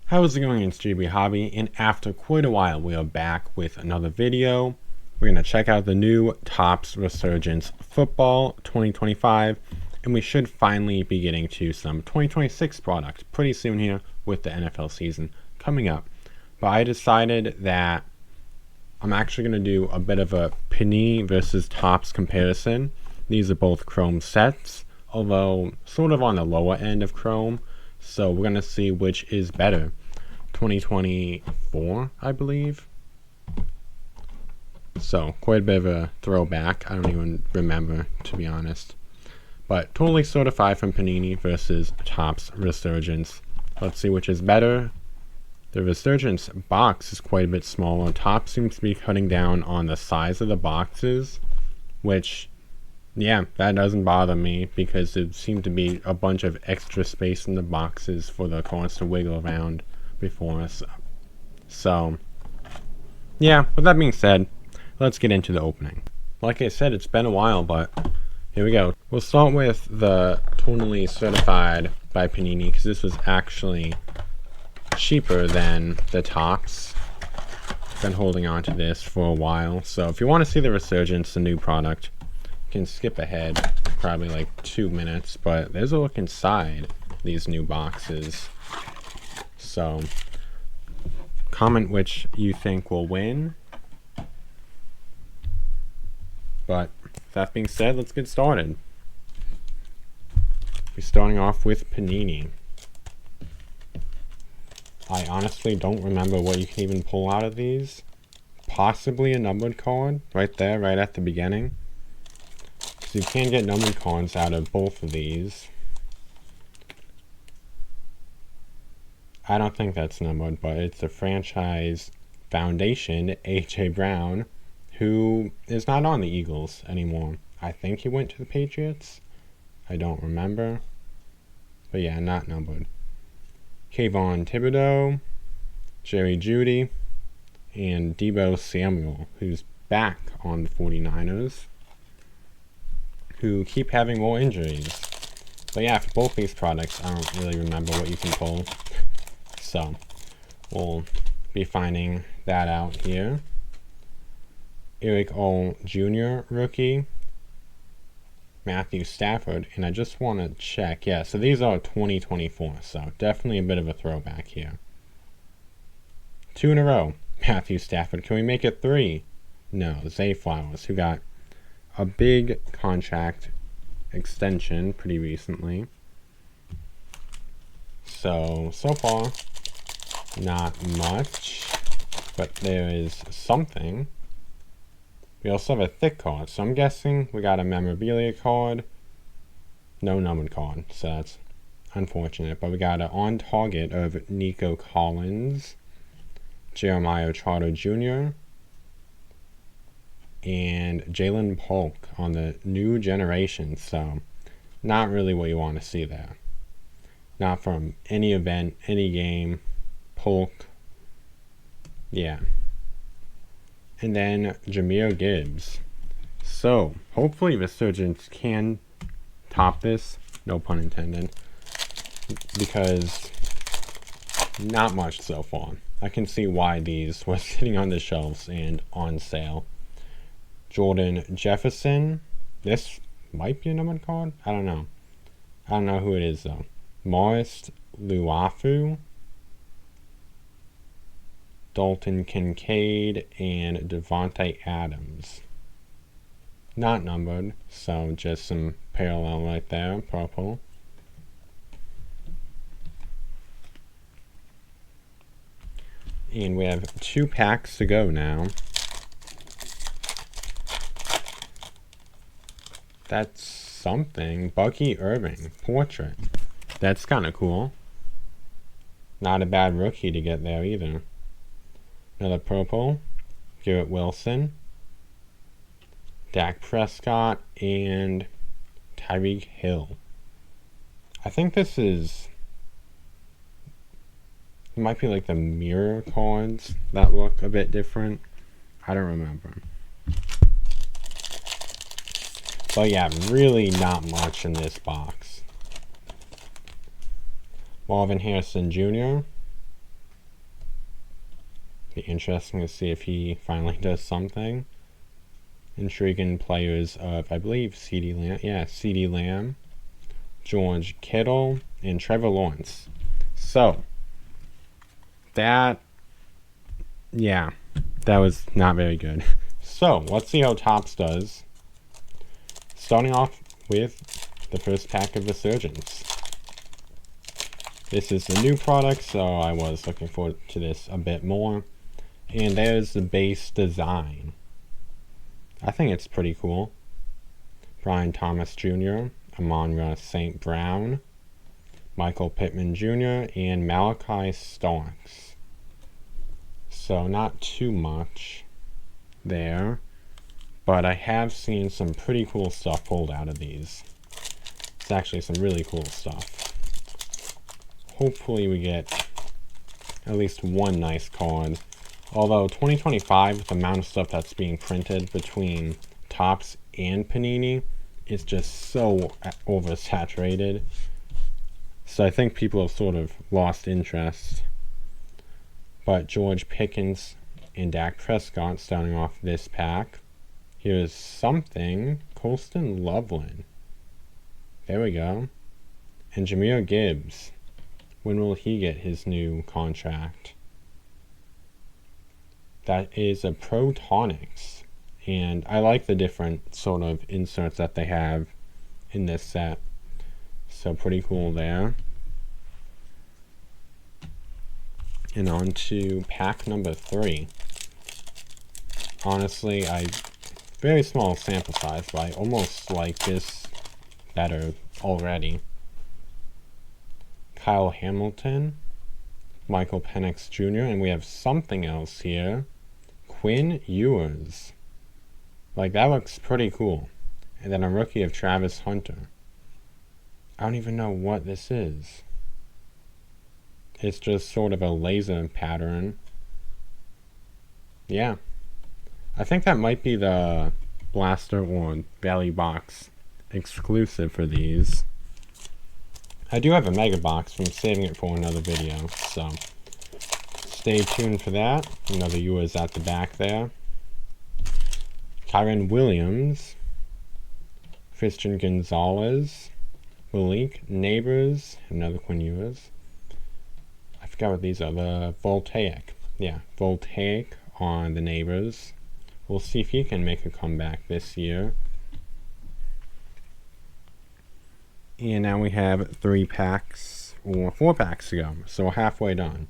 How's it going? It's GB Hobby, and after quite a while we are back with another video. We're going to check out the new Topps Resurgence Football 2025, and we should finally be getting to some 2026 product pretty soon here with the NFL season coming up. But I decided that I'm actually going to do a bit of a Panini versus Topps comparison. These are both Chrome sets, although sort of on the lower end of Chrome. So we're going to see which is better. 2024, I believe. So quite a bit of a throwback. I don't even remember, to be honest. But totally certified from Panini versus Topps Resurgence. Let's see which is better. The Resurgence box is quite a bit smaller. Topps seems to be cutting down on the size of the boxes, which, yeah, that doesn't bother me because there seemed to be a bunch of extra space in the boxes for the cards to wiggle around before us. So, yeah, with that being said, let's get into the opening. Like I said, it's been a while, but here we go. We'll start with the totally certified by Panini because this was actually cheaper than the Topps. Been holding on to this for a while, so if you want to see the Resurgence, the new product, you can skip ahead probably like 2 minutes, but there's a look inside these new boxes. So comment which you think will win. But that being said, let's get started. We're starting off with Panini. I honestly don't remember what you can even pull out of these. Possibly a numbered card right there, right at the beginning. Because you can get numbered cards out of both of these. I don't think that's numbered, but it's the franchise foundation, A.J. Brown, who is not on the Eagles anymore. I think he went to the Patriots. I don't remember. But yeah, not numbered. Kayvon Thibodeau, Jerry Jeudy, and Deebo Samuel, who's back on the 49ers, who keep having more injuries. But yeah, for both these products, I don't really remember what you can pull. So, we'll be finding that out here. Eric O. Jr. rookie. Matthew Stafford. And I just want to check. Yeah, so these are 2024. So, definitely a bit of a throwback here. 2 in a row. Matthew Stafford. Can we make it 3? No. Zay Flowers, who got a big contract extension pretty recently. So far, not much, but there is something. We also have a thick card, so I'm guessing we got a memorabilia card. No numbered card, so that's unfortunate. But we got an on target of Nico Collins, Jeremiah Trotter Jr., and Jalen Polk on the new generation. So not really what you want to see there. Not from any event, any game. Polk. Yeah. And then Jahmyr Gibbs. So, hopefully Resurgence can top this. No pun intended. Because not much so far. I can see why these were sitting on the shelves and on sale. Jordan Jefferson. This might be a numbered card. I don't know. I don't know who it is though. Morris Luafu, Dalton Kincaid, and Devontae Adams. Not numbered, so just some parallel right there, purple. And we have 2 packs to go now. That's something. Bucky Irving, portrait. That's kind of cool. Not a bad rookie to get there either. Another purple. Garrett Wilson. Dak Prescott. And Tyreek Hill. I think this is... It might be like the mirror cards that look a bit different. I don't remember. But yeah, really not much in this box. Marvin Harrison Jr., Be interesting to see if he finally does something. Intriguing players of, I believe, CeeDee Lamb. Yeah, CeeDee Lamb, George Kittle, and Trevor Lawrence. So, that was not very good. So, let's see how Topps does. Starting off with the first pack of Resurgence. This is the new product, so I was looking forward to this a bit more. And there's the base design. I think it's pretty cool. Brian Thomas Jr., Amon-Ra St. Brown, Michael Pittman Jr., and Malachi Starks. So not too much there, but I have seen some pretty cool stuff pulled out of these. It's actually some really cool stuff. Hopefully we get at least one nice card. Although 2025, with the amount of stuff that's being printed between Topps and Panini, is just so oversaturated. So I think people have sort of lost interest. But George Pickens and Dak Prescott starting off this pack. Here's something. Colston Loveland. There we go. And Jahmyr Gibbs. When will he get his new contract? That is a Protonics. And I like the different sort of inserts that they have in this set. So pretty cool there. And on to pack number 3. Honestly, very small sample size, but I almost like this better already. Kyle Hamilton, Michael Penix Jr., and we have something else here. Quinn Ewers. Like, that looks pretty cool. And then a rookie of Travis Hunter. I don't even know what this is. It's just sort of a laser pattern. Yeah. I think that might be the Blaster or Valley Box exclusive for these. I do have a Mega Box, but I'm saving it for another video, so stay tuned for that. Another Ewers at the back there. Kyren Williams, Christian Gonzalez, Malik Neighbors, another Quinn Ewers. I forgot what these are, the Voltaic. Yeah, Voltaic on the Neighbors. We'll see if he can make a comeback this year. And now we have 3 packs, or 4 packs to go, so we're halfway done.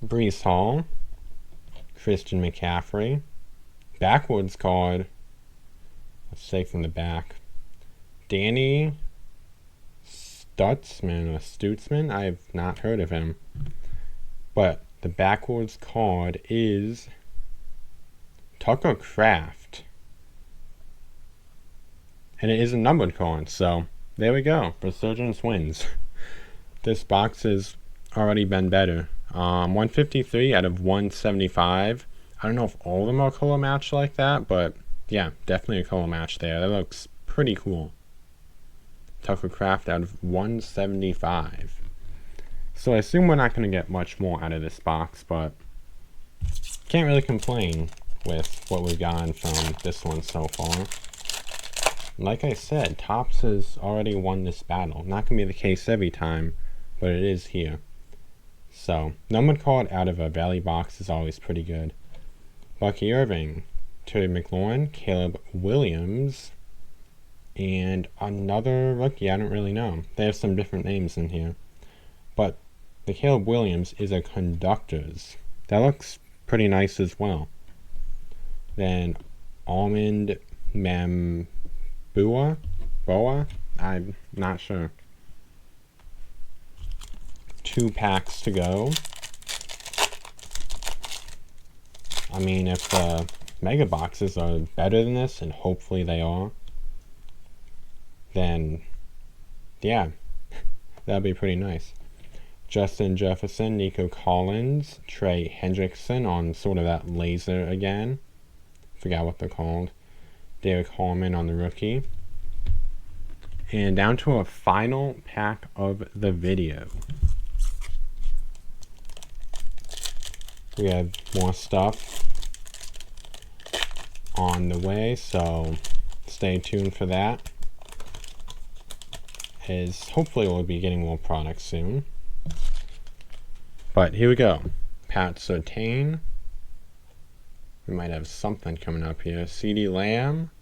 Breece Hall, Christian McCaffrey, backwards card, let's take from the back, Danny Stutzman, I've not heard of him, but the backwards card is Tucker Kraft, and it is a numbered card, so there we go, Resurgence wins. This box has already been better. 153 out of 175. I don't know if all of them are color matched like that, but yeah, definitely a color match there. That looks pretty cool. Tucker Kraft out of 175. So I assume we're not going to get much more out of this box, but can't really complain with what we've gotten from this one so far. Like I said, Topps has already won this battle. Not going to be the case every time, but it is here. So, numbered card out of a Valley Box is always pretty good. Bucky Irving, Terry McLaurin, Caleb Williams, and another rookie, I don't really know. They have some different names in here. But the Caleb Williams is a Conductors. That looks pretty nice as well. Then Almond Boa? I'm not sure. 2 packs to go. I mean, if the Mega Boxes are better than this, and hopefully they are, then yeah, that'd be pretty nice. Justin Jefferson, Nico Collins, Trey Hendrickson on sort of that laser again. Forgot what they're called. Derek Hallman on the rookie. And down to a final pack of the video. We have more stuff on the way, so stay tuned for that. As hopefully we'll be getting more products soon. But here we go. Pat Surtain. We might have something coming up here. CeeDee Lamb.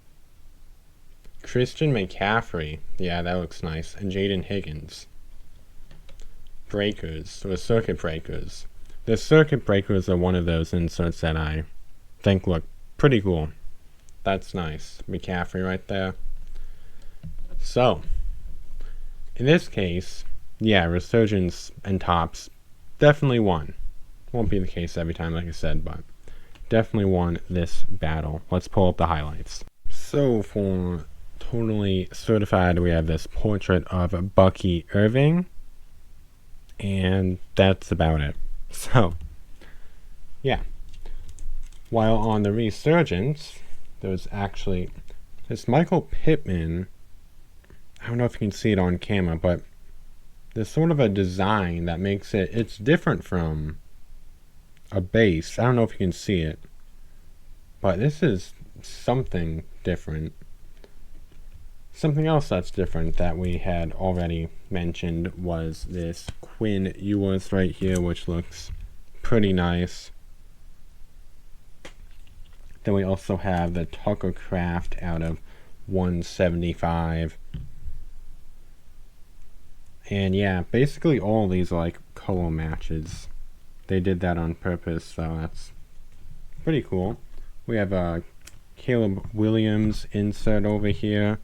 Christian McCaffrey. Yeah, that looks nice. And Jaden Higgins. Breakers. Or circuit breakers. The circuit breakers are one of those inserts that I think look pretty cool. That's nice. McCaffrey right there. So, in this case, yeah, Resurgence and Topps definitely won. Won't be the case every time, like I said, but definitely won this battle. Let's pull up the highlights. So, for totally certified, we have this portrait of Bucky Irving. And that's about it. So, yeah. While on the Resurgence, there's actually this Michael Pittman. I don't know if you can see it on camera, but there's sort of a design that makes it's different from a base. I don't know if you can see it, but this is something different. Something else that's different that we had already mentioned was this Quinn Ewers right here, which looks pretty nice. Then we also have the Tucker Craft out of 175. And yeah, basically all of these are like color matches. They did that on purpose, so that's pretty cool. We have a Caleb Williams insert over here.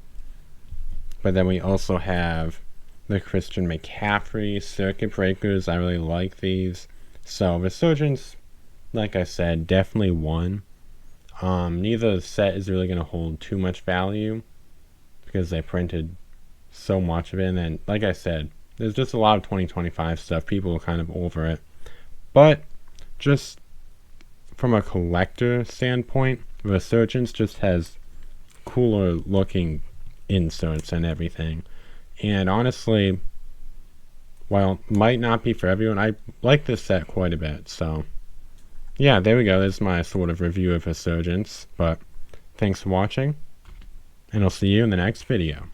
But then we also have the Christian McCaffrey circuit breakers. I really like these. So Resurgence, like I said, definitely won. Neither set is really going to hold too much value because they printed so much of it. And then, like I said, there's just a lot of 2025 stuff. People are kind of over it. But just from a collector standpoint, Resurgence just has cooler looking inserts and everything. And honestly, while it might not be for everyone, I like this set quite a bit. So yeah, there we go. There's my sort of review of Resurgence. But thanks for watching, and I'll see you in the next video.